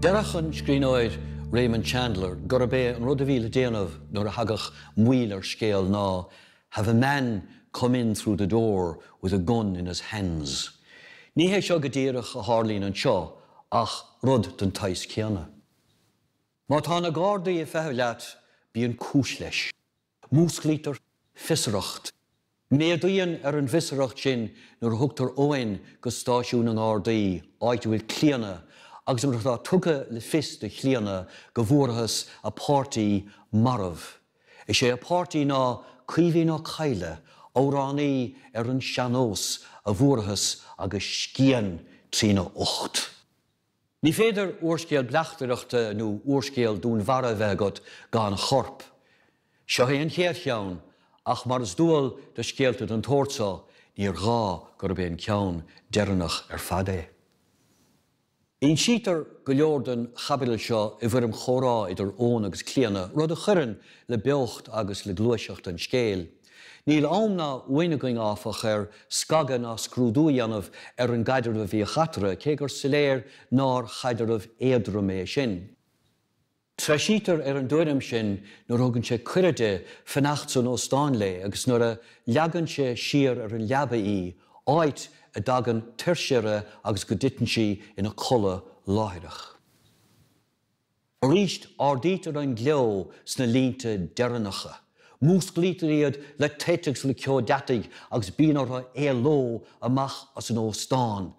Derachan scríóid Raymond Chandler gur an rud a bhíle déanamh nuair a hagach muil scéal ná, have a man come in through the door with a gun in his hands. Ní hé seo go ddíireach a Harlín an seo ach rud den tais céanna. Má tá na Gardaí a feitheamh leat bí an cúis leis. Músclítar fisreacht. Méadaíonn an visreacht sin nuair thugtar óin go stáisiún an Gardaí áit bhfuil cléanna agus mar tá tugadh le fis de chléanna go bhfuarthas a pártaí marmh. Is sé a pártaí ná cuimhí ná caile óránaí an seanós a bhfuarthas agus scían trína 8. Ní féidir uorscéal bleachtareachta nó uorscéal dún mhara bheith agat gan chorp. Seo é an chéad cheann, ach mar is dúil de scéalta an tóirtsa níor gá gur bé an ceann deireanach fad é. Ín sítar go leor den chabile seo I bhfuirm chórá idir ón agus cléanna rud a chuireann le beocht agus le gluaiseacht an scéal. Níl amna uinneing áfach scaga ná scrúdú anmh an gaidir a bhí chatra cé gur soléir ná chaidir éadra sin. Treisítar an dúirim sin nuair thugann sé cuireide fannacht san óstáin le agus nuair a leagann sé siar an leaba í áit a dagan tuirseire agus go ditan si ina chola láithreach. Aríist ardítar an gleo sna línta deireanacha. Músclítar iad le téiteags le ceo deataigh agus bíonartha ló amach as an óstáin.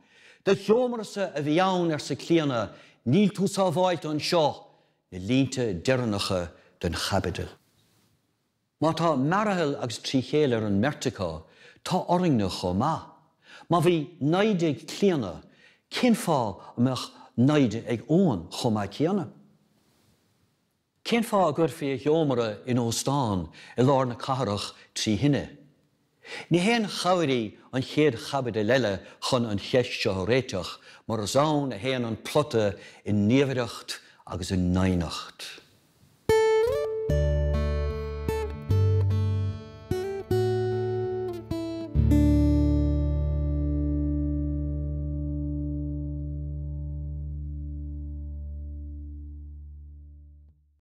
De cheomarasa a bhí ann sa cléanna níl tú sa bhaid an seo na línta deireanacha den chabide. Má tá marthil agus tríchéal an merticá, tá oringna chomá. Má bhí naide cléanna, cén fá amach naide ag ón chomá céanna. Cén fá gur fí heomara in óstáin I lár na catharach trí hinne. Ní héan chairí an chéad chabide leile chun an cheist seo réiteach, mar a zán a héan an plotte in níomhaireacht agus in nainacht.